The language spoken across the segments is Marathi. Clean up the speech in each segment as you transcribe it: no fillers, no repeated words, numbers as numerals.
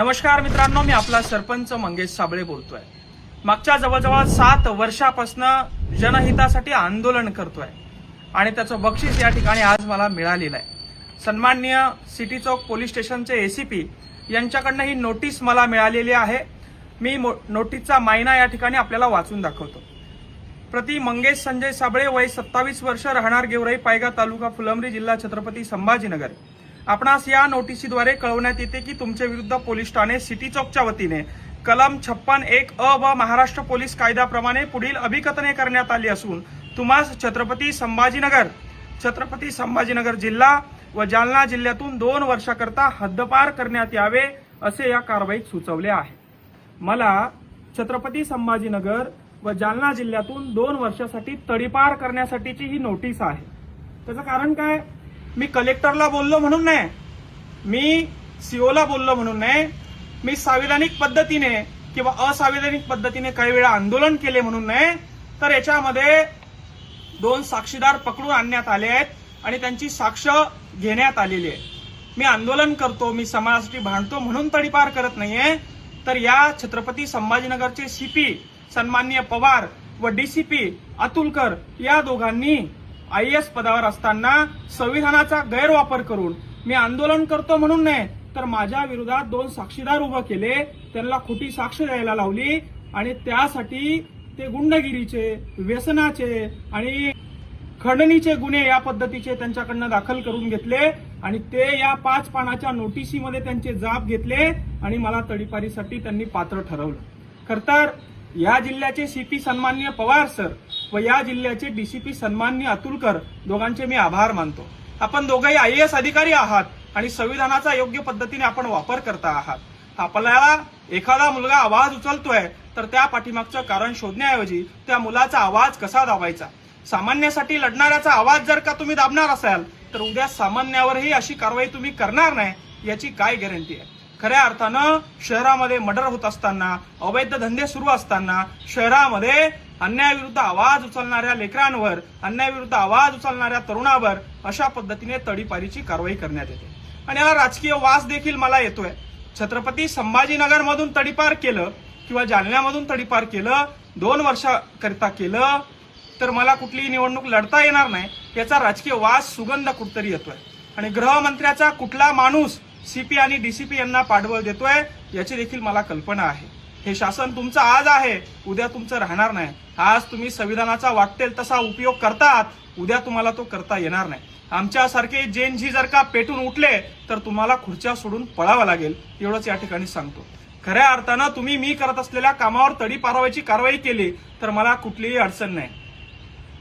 नमस्कार मित्रांनो, मी आपला सरपंच मंगेश साबळे बोलतोय। मागच्या जवळजवळ 7 वर्षापासून जनहितासाठी आंदोलन करतोय आणि त्याचं बक्षीस या ठिकाणी आज मला मिळालेलं आहे। सन्माननीय सिटी चौक पोलीस स्टेशनचे एसीपी यांच्याकडनं ही नोटीस मला मिळालेली आहे। मी नोटीसचा मायना या ठिकाणी आपल्याला वाचून दाखवतो। प्रति मंगेश संजय साबळे, वय 27 वर्ष, राहणार गेवराई पायगा, तालुका फुलंब्री, जिल्हा छत्रपती संभाजीनगर। आपणास या नोटिसीद्वारे कळवण्यात येते की तुमच्या विरुद्ध पोलीस ठाणे सिटी चौकच्या वतीने कलम 56(1) अ व महाराष्ट्र पोलीस कायद्याप्रमाणे पुढील अभिकथने करण्यात आली असून तुम्हास छत्रपती संभाजीनगर जिल्हा व जालना जिल्ह्यातून 2 वर्षाकरता हद्दपार करण्यात यावे असे या कारवाईत सुचवले आहे। मला छत्रपती संभाजीनगर व जालना जिल्ह्यातून 2 वर्षासाठी तडीपार करण्यासाठीची ही नोटीस आहे। त्याचं कारण काय? मी कलेक्टरला बोललो म्हणून नाही, मी सीओला बोललो म्हणून नाही, मी संविधानिक पद्धतीने किंवा असंविधानिक पद्धतीने काही वेळा आंदोलन केले म्हणून नाही, तर याच्यामध्ये 2 साक्षीदार पकडून आणण्यात आले आहेत आणि त्यांची साक्ष घेण्यात आलेली आहे। मी आंदोलन करतो, मी समाजासाठी भांडतो म्हणून तडीपार करत नाहीये। तर या छत्रपती संभाजीनगरचे सीपी सन्माननीय पवार व डीसीपी अतुलकर या दोघांनी IAS पदावर असताना संविधानाचा गैरवापर करून मी आंदोलन करतो म्हणून नाही, तर माझ्या विरोधात 2 साक्षीदार उभे केले, त्यांना खोटी साक्ष द्यायला लावली आणि त्यासाठी ते गुंडगिरीचे, व्यसनाचे आणि खंडणीचे गुन्हे या पद्धतीचे त्यांच्याकडनं दाखल करून घेतले आणि ते या 5 पानाच्या नोटिसीमध्ये त्यांचे जाब घेतले आणि मला तडीपारीसाठी त्यांनी पात्र ठरवलं। खरतर या जिल्ह्याचे सीपी सन्माननीय पवार सर व या जिल्ह्याचे डीसीपी सन्माननीय अतुलकर दोघांचे मी आभार मानतो। आपण दोघंही IAS अधिकारी आहात आणि संविधानाचा योग्य पद्धतीने आपण वापर करता आहात। आपल्याला एखादा मुलगा आवाज उचलतोय तर त्या पाठीमागचं कारण शोधण्याऐवजी त्या मुलाचा आवाज कसा दाबायचा, सामान्यासाठी लढणाऱ्याचा आवाज जर का तुम्ही दाबणार असाल तर उद्या सामान्यावरही अशी कारवाई तुम्ही करणार नाही याची काय गॅरंटी आहे? खऱ्या अर्थानं शहरामध्ये मर्डर होत असताना, अवैध धंदे सुरू असताना शहरामध्ये अन्यायाविरुद्ध आवाज उचलणाऱ्या लेकरांवर, अन्यायाविरुद्ध आवाज उचलणाऱ्या तरुणावर अशा पद्धतीने तडीपारीची कारवाई करण्यात येते आणि याला राजकीय वास देखील मला येतोय। छत्रपती संभाजीनगर मधून तडीपार केलं किंवा जालन्यामधून तडीपार केलं, 2 वर्षाकरिता केलं तर मला कुठलीही निवडणूक लढता येणार नाही याचा राजकीय वास, सुगंध कुठतरी येतोय आणि गृहमंत्र्याचा कुठला माणूस सीपी आणि डीसीपी यांना पाठबळ देतोय याची देखील मला कल्पना आहे। हे शासन तुमचं आज आहे, उद्या तुमचं राहणार नाही। आज तुम्ही संविधानाचा वाटेल तसा उपयोग करतात, उद्या तुम्हाला तो करता येणार नाही। आमच्यासारखे जेनजी जर का पेटून उठले तर तुम्हाला खुर्च्या सोडून पळावं लागेल, एवढंच या ठिकाणी सांगतो। खऱ्या अर्थानं तुम्ही मी करत असलेल्या कामावर तडीपारवायची कारवाई केली तर मला कुठलीही अडचण नाही।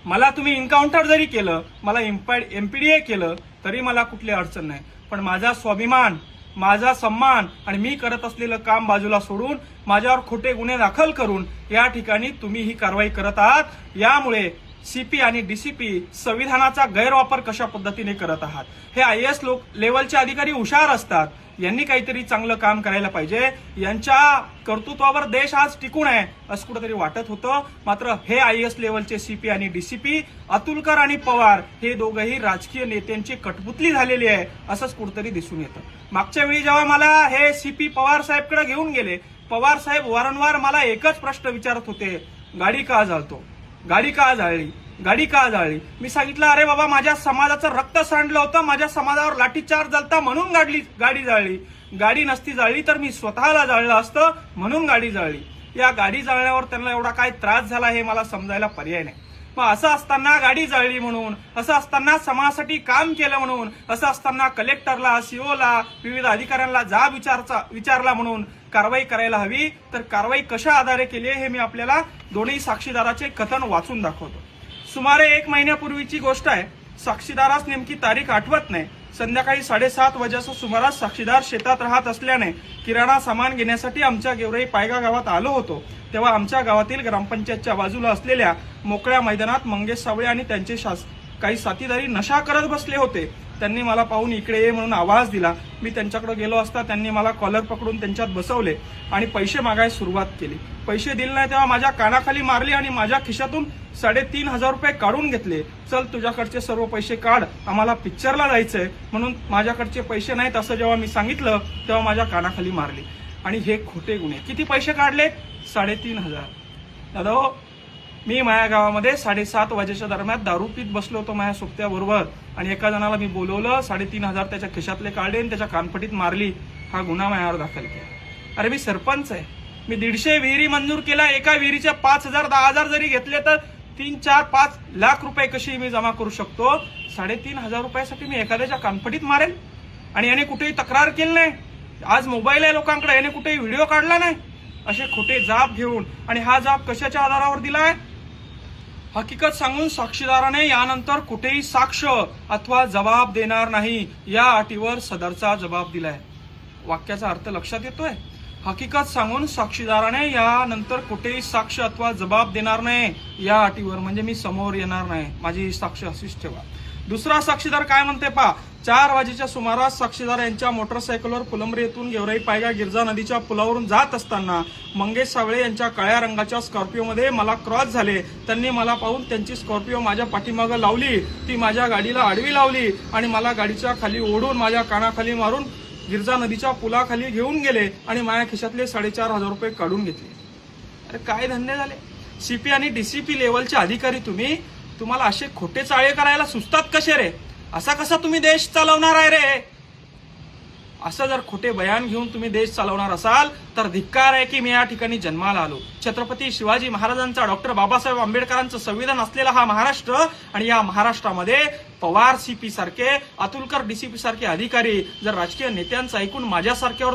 मला तुम्ही एन्काउंटर जरी केलं, मला MPDA केलं तरी मला कुठली अडचण नाही, पण माझा स्वाभिमान, माझा सन्मान आणि मी करत असलेलं काम बाजूला सोडून माझ्यावर खोटे गुन्हे दाखल करून या ठिकाणी तुम्ही ही कारवाई करत आहात। यामुळे सीपी आणि डीसीपी संविधानाचा गैरवापर कशा पद्धतीने करत आहात। हे IAS लेवलचे अधिकारी हुशार असतात, यांनी काहीतरी चांगलं काम करायला पाहिजे। यांच्या कर्तृत्वावर देश आज टिकून आहे असं कुठेतरी वाटत होतं, मात्र हे IAS लेवलचे सीपी आणि डीसीपी अतुलकर आणि पवार हे दोघंही राजकीय नेत्यांची कठपुतली झालेली आहे असंच कुठेतरी दिसून येतं। मागच्या वेळी जेव्हा मला हे सीपी पवार साहेबकडे घेऊन गेले, पवार साहेब वारंवार मला एकच प्रश्न विचारत होते, गाडी का जाळतो, गाडी का जाळली, गाडी का जाळली। मी सांगितलं, अरे बाबा, माझ्या समाजाचं रक्त सांडलं होतं, माझ्या समाजावर लाठीचार्ज झालता म्हणून गाडी जाळली, गाडी नसती जाळली तर मी स्वतःला जाळलं असतं म्हणून गाडी जाळली। या गाडी जाळण्यावर त्यांना एवढा काय त्रास झाला हे मला समजायला पर्याय नाही। मग असं असताना गाडी जाळली म्हणून, असं असताना समाजासाठी काम केलं म्हणून, असं असताना कलेक्टरला, सीओला, विविध अधिकाऱ्यांना जाब विचारला म्हणून कारवाई करायला हवी, तर कारवाई कशा आधारे केली हे मी आपल्याला दोन्ही साक्षीदाराचे कथन वाचून दाखवतो। सुमारे 1 महिन्यापूर्वीची गोष्ट आहे। साक्षीदारास नेमकी तारीख आठवत नाही। संध्याकाळी 7:30 वाजेच्या सुमारास साक्षीदार शेतात राहत असल्याने किराणा सामान घेण्यासाठी आमच्या गेवराई पायगा गावात आलो होतो, तेव्हा आमच्या गावातील ग्रामपंचायतच्या बाजूला असलेल्या मोकळ्या मैदानात मंगेश साबळे आणि त्यांचे काही साथीदारी नशा करत बसले होते। त्यांनी मला पाहून इकडे ये म्हणून आवाज दिला. मी त्यांच्याकडे गेलो असता त्यांनी मला कॉलर पकडून त्यांच्यात बसवले आणि पैसे मागायला सुरुवात केली. पैसे दिले नाही तेव्हा माझ्या कानाखाली मारली आणि माझ्या खिशातून 3,500 रुपये काढून घेतले. चल तुझ्याकडचे सर्व पैसे काढ, आम्हाला पिक्चरला जायचंय म्हणून माझ्याकडचे पैसे नाहीत असं जेव्हा मी सांगितलं तेव्हा माझ्या कानाखाली मारली. आणि हे खोटे गुन्हे. किती पैसे काढले? 3,500. दादा हो, मी माझ्या गावामध्ये 7:30 वाजेच्या दरम्यान दारू पीत बसलो होतो माझ्या सोबत्याबरोबर आणि एका जणाला मी बोलवलं, 3,500 त्याच्या खिशातले काढले आणि त्याच्या कानपटीत मारली. हा गुन्हा माझ्यावर दाखल केला. अरे मी सरपंच आहे, मी 150 विहिरी मंजूर केला. एका विहिरीच्या 5,000 10,000 जरी घेतले तर 3, 4, 5 लाख रुपये कशी मी जमा करू शकतो? 3,500 रुपयासाठी मी एखाद्याच्या कानपटीत मारेल? आणि याने कुठेही तक्रार केली नाही. आज मोबाईल आहे लोकांकडे, याने कुठेही व्हिडिओ काढला नाही. असे खोटे जाब घेऊन, आणि हा जाब कशाच्या आधारावर दिलाय? हकीकत सांगून साक्षीदाराने यानंतर कुठेही साक्ष अथवा जबाब देणार नाही या अटीवर सदरचा जबाब दिलाय. वाक्याचा अर्थ लक्षात येतोय? हकीकत सांगून साक्षीदाराने यानंतर कुठेही साक्ष अथवा जबाब देणार नाही या अटीवर, म्हणजे मी समोर येणार नाही, माझी साक्ष अशीच ठेवा. दुसरा साक्षीदार काय म्हणते पहा. 4 वाजेच्या सुमारास साक्षीदार यांच्या मोटरसायकलवर फुलंब्री येथून गेवराई पायगा गिरजा नदीच्या पुलावरून जात असताना मंगेश सावळे यांच्या काळ्या रंगाच्या स्कॉर्पिओमध्ये मला क्रॉस झाले. त्यांनी मला पाहून त्यांची स्कॉर्पिओ माझ्या पाठीमागं लावली, ती माझ्या गाडीला आडवी लावली आणि मला गाडीच्या खाली ओढून माझ्या कानाखाली मारून गिरजा नदीच्या पुलाखाली घेऊन गेले आणि माझ्या खिशातले 4,500 रुपये काढून घेतले. अरे काय धंदे झाले? सीपी आणि डीसीपी लेवलचे अधिकारी तुम्हाला असे खोटे चाळे करायला सुचतात कसे रे? असा कसा तुम्ही देश चालवणार आहे रे? असं जर खोटे बयान घेऊन तुम्ही देश चालवणार असाल तर धिक्कार आहे की मी या ठिकाणी जन्माला आलो. छत्रपती शिवाजी महाराजांचा, डॉक्टर बाबासाहेब आंबेडकरांचं संविधान असलेला हा महाराष्ट्र, आणि या महाराष्ट्रामध्ये पवार सीपी सारखे, अतुलकर डीसीपी सारखे अधिकारी जर राजकीय नेत्यांचं ऐकून माझ्यासारख्यावर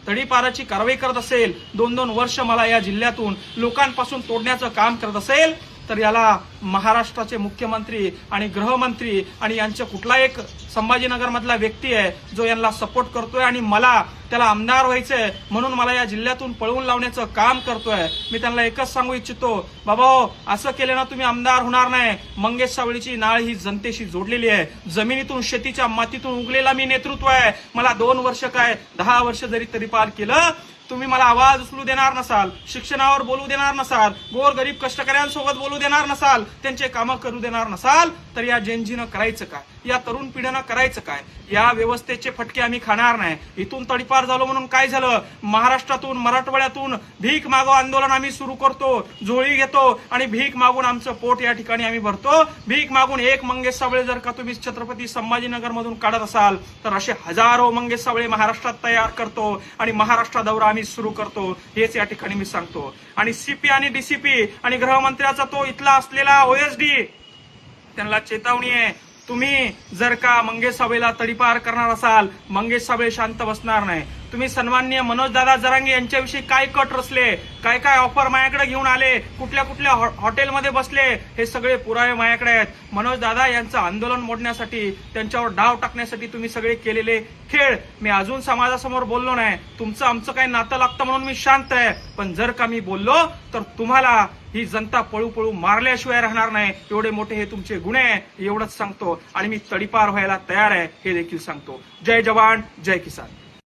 तडीपाराची कारवाई करत असेल, 2-2 वर्ष मला या जिल्ह्यातून लोकांपासून तोडण्याचं काम करत असेल, तर याला महाराष्ट्राचे मुख्यमंत्री आणि गृहमंत्री आणि यांच्या कुठला एक संभाजीनगर मधला व्यक्ती आहे जो यांना सपोर्ट करतोय आणि मला त्याला आमदार व्हायचंय म्हणून मला या जिल्ह्यातून पळवून लावण्याचं काम करतोय. मी त्यांना एकच सांगू इच्छितो, बाबा हो, असं केलं ना तुम्ही आमदार होणार नाही. मंगेश सावळीची नाळ ही जनतेशी जोडलेली आहे. जमिनीतून, शेतीच्या मातीतून उगलेला मी नेतृत्व आहे. मला 2 वर्ष काय 10 वर्ष जरी तरीपार केलं, तुम्ही मला आवाज उचलू देणार नसाल, शिक्षणावर बोलू देणार नसाल, गोरगरीब कष्टकऱ्यांसोबत बोलू देणार नसाल, त्यांचे कामं करू देणार नसाल, तर या जेनजीनं करायचं काय? या तरुण पिढीनं करायचं काय? या व्यवस्थेचे फटके आम्ही खाणार नाही. इथून तडीपार झालो म्हणून काय झालं? महाराष्ट्रातून, मराठवाड्यातून भीक मागो आंदोलन आम्ही सुरू करतो, झोळी घेतो आणि भीक मागून आमचं पोट या ठिकाणी आम्ही भरतो. भीक मागून एक मंगेश सावळे जर का तुम्ही छत्रपती संभाजीनगर मधून काढत असाल तर असे हजारो मंगेश सावळे महाराष्ट्रात तयार करतो आणि महाराष्ट्र दौरा आम्ही सुरू करतो, हेच या ठिकाणी मी सांगतो. आणि सीपी आणि डीसीपी आणि गृहमंत्र्याचा तो इथला असलेला ओएसडी, त्यांना चेतावणी आहे, तुम्ही जर का मंगेश सावळेला तडीपार करणार असाल, मंगेश सावळे शांत बसणार नाही. तुम्ही सन्माननीय मनोजदादा जरांगे यांच्याविषयी काय कट रचले, काय काय ऑफर माझ्याकडे घेऊन आले, कुठल्या कुठल्या हॉटेलमध्ये बसले, हे सगळे पुरावे माझ्याकडे आहेत. मनोजदादा यांचं आंदोलन मोडण्यासाठी, त्यांच्यावर डाव टाकण्यासाठी तुम्ही सगळे केलेले खेळ मी अजून समाजासमोर बोललो नाही. तुमचं आमचं काही नातं लागतं म्हणून मी शांत आहे, पण जर का मी बोललो तर तुम्हाला ही जनता पळू पळू मारल्याशिवाय राहणार नाही. एवढे मोठे हे तुमचे गुन्हे, एवढंच सांगतो. आणि मी तडीपार व्हायला तयार आहे हे देखील सांगतो. जय जवान, जय किसान.